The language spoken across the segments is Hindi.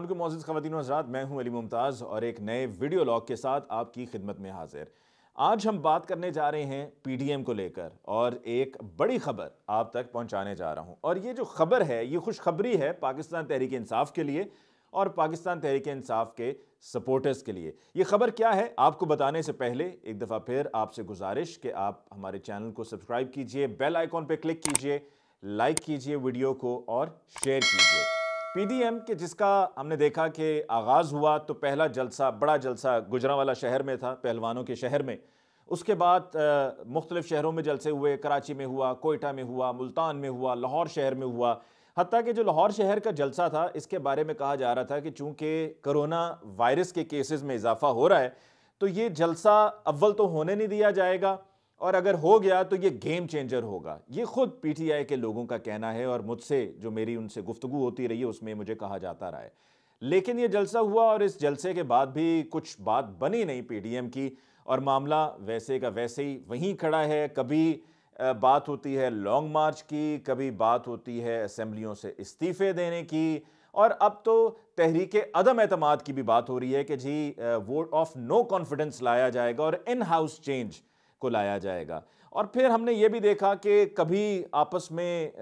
जनाब के मोअज़्ज़िज़ ख़वातीन व हज़रात, मैं हूं अली मुमताज़ और एक नए वीडियो लॉग के साथ आपकी खिदमत में हाजिर। आज हम बात करने जा रहे हैं पीडीएम को लेकर और एक बड़ी खबर आप तक पहुंचाने जा रहा हूं। और ये जो खबर है ये खुशखबरी है पाकिस्तान तहरीक इंसाफ के लिए और पाकिस्तान तहरीक इंसाफ के सपोर्टर्स के लिए। ये खबर क्या है आपको बताने से पहले एक दफ़ा फिर आपसे गुजारिश कि आप हमारे चैनल को सब्सक्राइब कीजिए, बेल आइकॉन पर क्लिक कीजिए, लाइक कीजिए वीडियो को और शेयर कीजिए। पीडीएम के जिसका हमने देखा कि आगाज़ हुआ तो पहला जलसा, बड़ा जलसा गुजरांवाला शहर में था, पहलवानों के शहर में। उसके बाद मुख्तलिफ शहरों में जलसे हुए, कराची में हुआ, कोयटा में हुआ, मुल्तान में हुआ, लाहौर शहर में हुआ। हत्ता कि जो लाहौर शहर का जलसा था इसके बारे में कहा जा रहा था कि चूँकि कोरोना वायरस के केसेस में इजाफा हो रहा है तो ये जलसा अव्वल तो होने नहीं दिया जाएगा और अगर हो गया तो ये गेम चेंजर होगा। ये खुद पीटीआई के लोगों का कहना है और मुझसे जो मेरी उनसे गुफ्तगू होती रही है उसमें मुझे कहा जाता रहा है। लेकिन ये जलसा हुआ और इस जलसे के बाद भी कुछ बात बनी नहीं पीडीएम की और मामला वैसे का वैसे ही वहीं खड़ा है। कभी बात होती है लॉन्ग मार्च की, कभी बात होती है असेंबलियों से इस्तीफे देने की और अब तो तहरीक अदम एतमाद की भी बात हो रही है कि जी वोट ऑफ नो कॉन्फिडेंस लाया जाएगा और इन हाउस चेंज को लाया जाएगा। और फिर हमने ये भी देखा कि कभी आपस में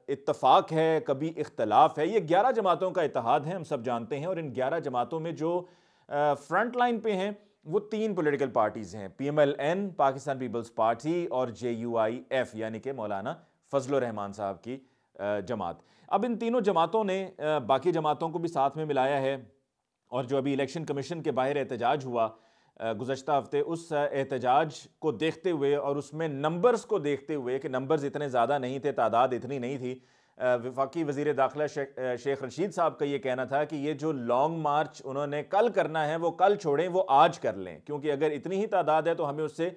इत्तफाक है, कभी इख्तलाफ है। ये 11 जमातों का इत्तेहाद है, हम सब जानते हैं। और इन 11 जमातों में जो फ्रंट लाइन पे हैं वो 3 पॉलिटिकल पार्टीज हैं, पीएमएलएन पाकिस्तान पीपल्स पार्टी और जेयूआईएफ यानी कि मौलाना फजलुर रहमान साहब की जमात। अब इन तीनों जमातों ने बाकी जमातों को भी साथ में मिलाया है और जो अभी इलेक्शन कमीशन के बाहर एहतजाज हुआ गुज़श्ता हफ्ते, उस एहतजाज को देखते हुए और उसमें नंबर्स को देखते हुए कि नंबर्स इतने ज़्यादा नहीं थे, तादाद इतनी नहीं थी, वफाकी वज़ीर दाखिला शेख रशीद साहब का ये कहना था कि ये जो लॉन्ग मार्च उन्होंने कल करना है वो कल छोड़ें, वो आज कर लें, क्योंकि अगर इतनी ही तादाद है तो हमें उससे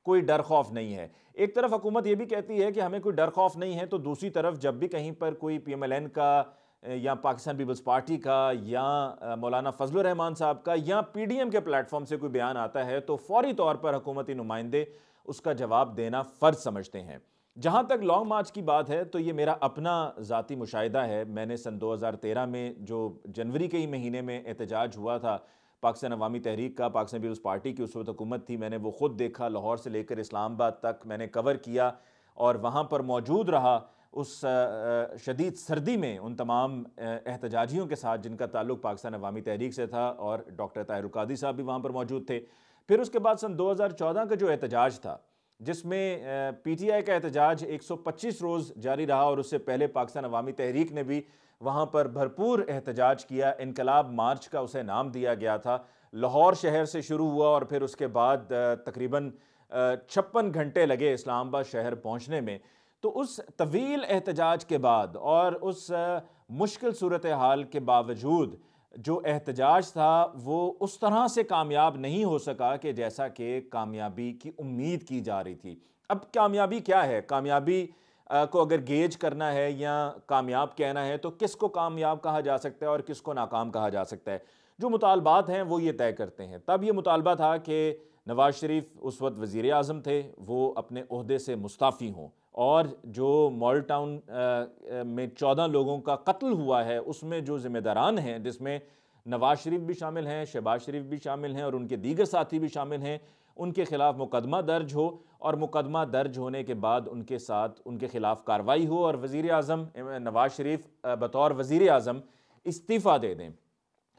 कोई डर खौफ नहीं है। एक तरफ हुकूमत ये भी कहती है कि हमें कोई डर खौफ नहीं है, तो दूसरी तरफ जब भी कहीं पर कोई पीएमएलएन का या पाकिस्तान पीपल्स पार्टी का या मौलाना फजलुर रहमान साहब का या पीडीएम के प्लेटफॉर्म से कोई बयान आता है तो फौरी तौर पर हुकूमती नुमाइंदे उसका जवाब देना फ़र्ज समझते हैं। जहाँ तक लॉन्ग मार्च की बात है तो ये मेरा अपना ज़ाती मुशाहिदा है। मैंने सन 2013 में जो जनवरी के ही महीने में एहतजाज हुआ था पाकिस्तान अवामी तहरीक का, पाकिस्तान पीपल्स पार्टी की उस वक्त हुकूमत थी, मैंने वो ख़ुद देखा। लाहौर से लेकर इस्लामाबाद तक मैंने कवर किया और वहाँ पर मौजूद रहा उस शदीद सर्दी में उन तमाम एहतजाजियों के साथ जिनका ताल्लुक़ पाकिस्तान अवामी तहरीक से था और डॉक्टर ताहिर कादी साहब भी वहाँ पर मौजूद थे। फिर उसके बाद सन 2014 का जो एहतजाज था जिसमें पीटीआई का एहतजाज 125 रोज़ जारी रहा और उससे पहले पाकिस्तान अवामी तहरीक ने भी वहाँ पर भरपूर एहतजाज किया। इनकलाब मार्च का उसे नाम दिया गया था। लाहौर शहर से शुरू हुआ और फिर उसके बाद तकरीबन 56 घंटे लगे इस्लामाबाद शहर पहुँचने में। तो उस तवील एहतजाज के बाद और उस मुश्किल सूरत हाल के बावजूद जो एहतजाज था वो उस तरह से कामयाब नहीं हो सका कि जैसा कि कामयाबी की उम्मीद की जा रही थी। अब कामयाबी क्या है? कामयाबी को अगर गेज करना है या कामयाब कहना है तो किसको कामयाब कहा जा सकता है और किसको नाकाम कहा जा सकता है? जो मुतालबात हैं वो ये तय करते हैं। तब ये मुतालबा था कि नवाज शरीफ उस वक्त वज़ीर आज़म थे, वो अपने ओहदे से मुस्ताफ़ी हों और जो मॉडल टाउन में 14 लोगों का कत्ल हुआ है उसमें जो ज़िम्मेदारान हैं, जिसमें नवाज शरीफ भी शामिल हैं, शहबाज शरीफ भी शामिल हैं और उनके दीगर साथी भी शामिल हैं, उनके खिलाफ मुकदमा दर्ज हो और मुकदमा दर्ज होने के बाद उनके साथ उनके खिलाफ कार्रवाई हो और वज़ीर आज़म नवाज शरीफ बतौर वज़ीर आज़म इस्तीफ़ा दे दें।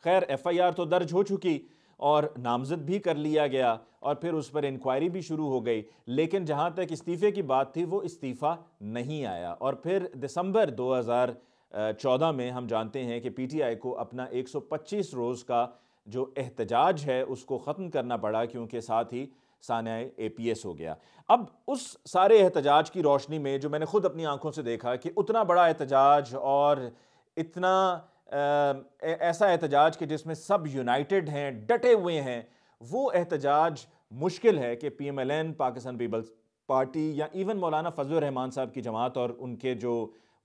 खैर एफआईआर तो दर्ज हो चुकी और नामजद भी कर लिया गया और फिर उस पर इंक्वायरी भी शुरू हो गई, लेकिन जहाँ तक इस्तीफ़े की बात थी वो इस्तीफ़ा नहीं आया। और फिर दिसंबर 2014 में हम जानते हैं कि पीटीआई को अपना 125 रोज़ का जो एहतजाज है उसको ख़त्म करना पड़ा क्योंकि साथ ही सानिया एपीएस हो गया। अब उस सारे एहतजाज की रोशनी में जो मैंने खुद अपनी आंखों से देखा कि उतना बड़ा एहतजाज और इतना ऐसा एहतजाज कि जिसमें सब यूनाइटेड हैं, डटे हुए हैं, वो एहतजाज मुश्किल है कि पीएमएलएन पाकिस्तान पीपल्स पार्टी या इवन मौलाना फजलुर रहमान साहब की जमात और उनके जो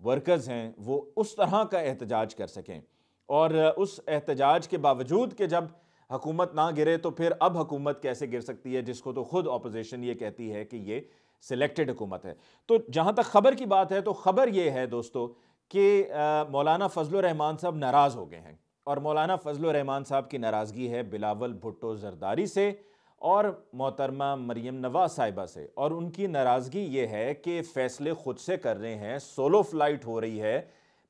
वर्कर्स हैं वो उस तरह का एहतजाज कर सकें। और उस एहतजाज के बावजूद कि जब हुकूमत ना गिरे तो फिर अब हुकूमत कैसे गिर सकती है, जिसको तो खुद अपोजिशन ये कहती है कि ये सिलेक्टेड हुकूमत है। तो जहाँ तक खबर की बात है तो खबर ये है दोस्तों कि मौलाना फजलुर रहमान साहब नाराज़ हो गए हैं और मौलाना फजलुर रहमान साहब की नाराज़गी है बिलावल भुट्टो जरदारी से और मोहतरमा मरियम नवाज साहिबा से। और उनकी नाराज़गी ये है कि फ़ैसले खुद से कर रहे हैं, सोलो फ्लाइट हो रही है,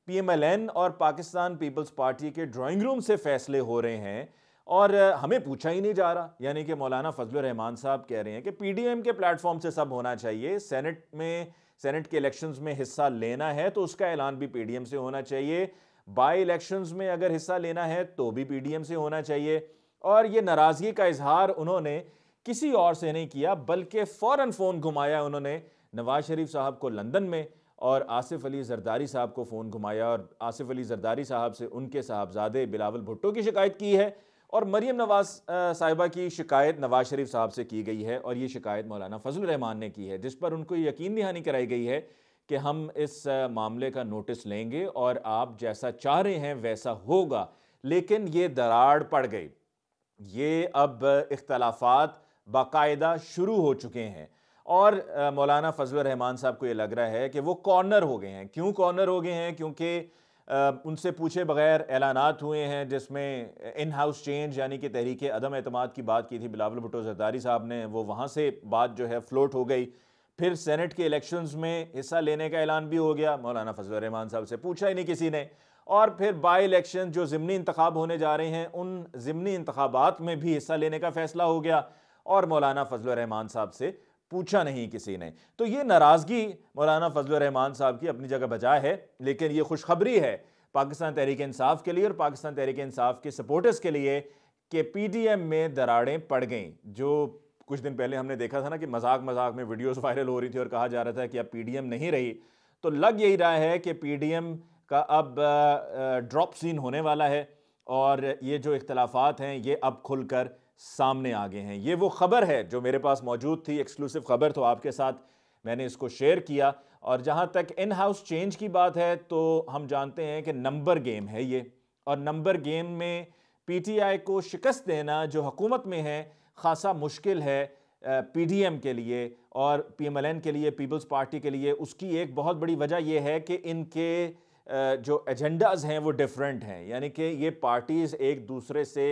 PMLN और पाकिस्तान पीपल्स पार्टी के ड्राइंग रूम से फ़ैसले हो रहे हैं और हमें पूछा ही नहीं जा रहा। यानी कि मौलाना फजलुर रहमान साहब कह रहे हैं कि PDM के प्लेटफॉर्म से सब होना चाहिए, सेनेट के इलेक्शंस में हिस्सा लेना है तो उसका ऐलान भी PDM से होना चाहिए, बाई इलेक्शंस में अगर हिस्सा लेना है तो भी PDM से होना चाहिए। और ये नाराज़गी का इजहार उन्होंने किसी और से नहीं किया, बल्कि फ़ौरन फ़ोन घुमाया उन्होंने नवाज शरीफ साहब को लंदन में और आसिफ अली जरदारी साहब को फ़ोन घुमाया और आसिफ अली जरदारी साहब से उनके साहबजादे बिलावल भुट्टो की शिकायत की है और मरियम नवाज साहिबा की शिकायत नवाज शरीफ साहब से की गई है और ये शिकायत मौलाना फजलुर रहमान ने की है, जिस पर उनको यकीन दहानी कराई गई है कि हम इस मामले का नोटिस लेंगे और आप जैसा चाह रहे हैं वैसा होगा। लेकिन ये दरार पड़ गई, ये अब इख्तलाफात बाकायदा शुरू हो चुके हैं और मौलाना फजलुर रहमान साहब को ये लग रहा है कि वो कॉर्नर हो गए हैं। क्यों कॉर्नर हो गए हैं? क्योंकि उनसे पूछे बगैर ऐलानात हुए हैं जिसमें इन हाउस चेंज यानी कि तहरीक अदम एतमाद की बात की थी बिलावल भुट्टो जरदारी साहब ने, वो वहाँ से बात जो है फ्लोट हो गई। फिर सेनेट के इलेक्शंस में हिस्सा लेने का ऐलान भी हो गया, मौलाना फजलुर रहमान साहब से पूछा ही नहीं किसी ने। और फिर बाई इलेक्शन जो ज़िमनी इंतखाब होने जा रहे हैं, उन ज़िमनी इंतखाबात में भी हिस्सा लेने का फैसला हो गया और मौलाना फजलुर रहमान साहब से पूछा नहीं किसी ने। तो ये नाराज़गी मौलाना फजलुर रहमान साहब की अपनी जगह बजा है, लेकिन ये खुशखबरी है पाकिस्तान तहरीक इंसाफ के लिए और पाकिस्तान तहरीक इंसाफ के सपोर्टर्स के लिए कि PDM में दरारें पड़ गईं। जो कुछ दिन पहले हमने देखा था ना कि मजाक में वीडियोस वायरल हो रही थी और कहा जा रहा था कि अब PDM नहीं रही, तो लग यही रहा है कि PDM का अब ड्रॉप सीन होने वाला है और ये जो इख्तलाफात हैं ये अब खुलकर सामने आ गए हैं। ये वो खबर है जो मेरे पास मौजूद थी, एक्सक्लूसिव खबर, तो आपके साथ मैंने इसको शेयर किया। और जहाँ तक इन हाउस चेंज की बात है तो हम जानते हैं कि नंबर गेम है ये, और नंबर गेम में PTI को शिकस्त देना जो हुकूमत में है खासा मुश्किल है PDM के लिए और PMLN के लिए, पीपल्स पार्टी के लिए। उसकी एक बहुत बड़ी वजह यह है कि इनके जो एजेंडाज हैं वो डिफरेंट हैं, यानी कि ये पार्टीज़ एक दूसरे से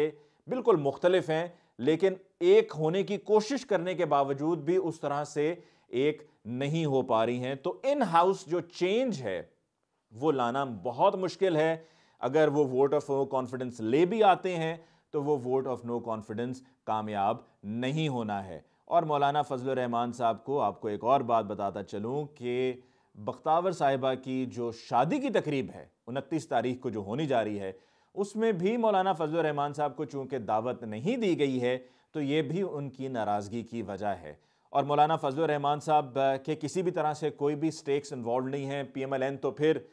बिल्कुल मुख्तलिफ हैं, लेकिन एक होने की कोशिश करने के बावजूद भी उस तरह से एक नहीं हो पा रही हैं। तो इन हाउस जो चेंज है वो लाना बहुत मुश्किल है। अगर वो वोट ऑफ नो कॉन्फिडेंस ले भी आते हैं तो वो वोट ऑफ नो कॉन्फिडेंस कामयाब नहीं होना है। और मौलाना फजलुर रहमान साहब को आपको एक और बात बताता चलूँ कि बख्तावर साहिबा की जो शादी की तकरीब है 29 तारीख को जो होने जा रही है, उसमें भी मौलाना फजलुर रहमान साहब को चूंकि दावत नहीं दी गई है तो ये भी उनकी नाराज़गी की वजह है। और मौलाना फजलुर रहमान साहब के किसी भी तरह से कोई भी स्टेक्स इन्वॉल्व नहीं हैं। PMLN तो फिर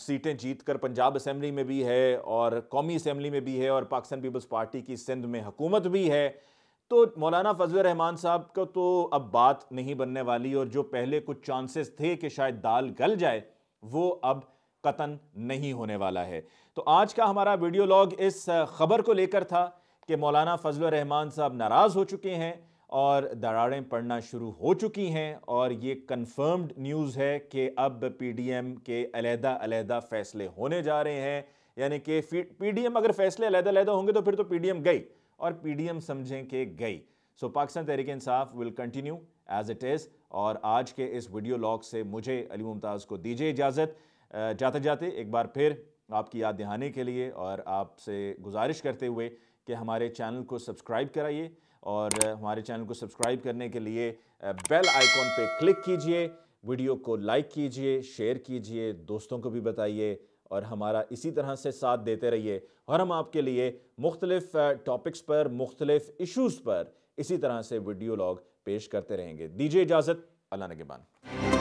सीटें जीत कर पंजाब असम्बली में भी है और कौमी असम्बली में भी है और पाकिस्तान पीपल्स पार्टी की सिंध में हुकूमत भी है। तो मौलाना फजलुर रहमान साहब को तो अब बात नहीं बनने वाली और जो पहले कुछ चांसेस थे कि शायद दाल गल जाए वो अब कतन नहीं होने वाला है। तो आज का हमारा वीडियो लॉग इस खबर को लेकर था कि मौलाना फजलुर रहमान साहब नाराज़ हो चुके हैं और दरारें पड़ना शुरू हो चुकी हैं और ये कंफर्म्ड न्यूज़ है कि अब PDM के अलहदा फैसले होने जा रहे हैं। यानी कि PDM अगर फैसले अलहदा होंगे तो फिर तो PDM गई और PDM समझें कि गई। So Pakistan Tehreek Insaf will continue as it is. और आज के इस वीडियो लॉग से मुझे अली मुमताज़ को दीजिए इजाज़त। जाते जाते एक बार फिर आपकी याद दहाने के लिए और आपसे गुजारिश करते हुए कि हमारे चैनल को सब्सक्राइब कराइए और हमारे चैनल को सब्सक्राइब करने के लिए बेल आइकॉन पे क्लिक कीजिए, वीडियो को लाइक कीजिए, शेयर कीजिए, दोस्तों को भी बताइए और हमारा इसी तरह से साथ देते रहिए। और हम आपके लिए मुख्तलिफ टॉपिक्स पर, मुख्तलिफ इश्यूज़ पर इसी तरह से वीडियो लॉग पेश करते रहेंगे। दीजिए इजाज़त, अल्लाह निगहबान।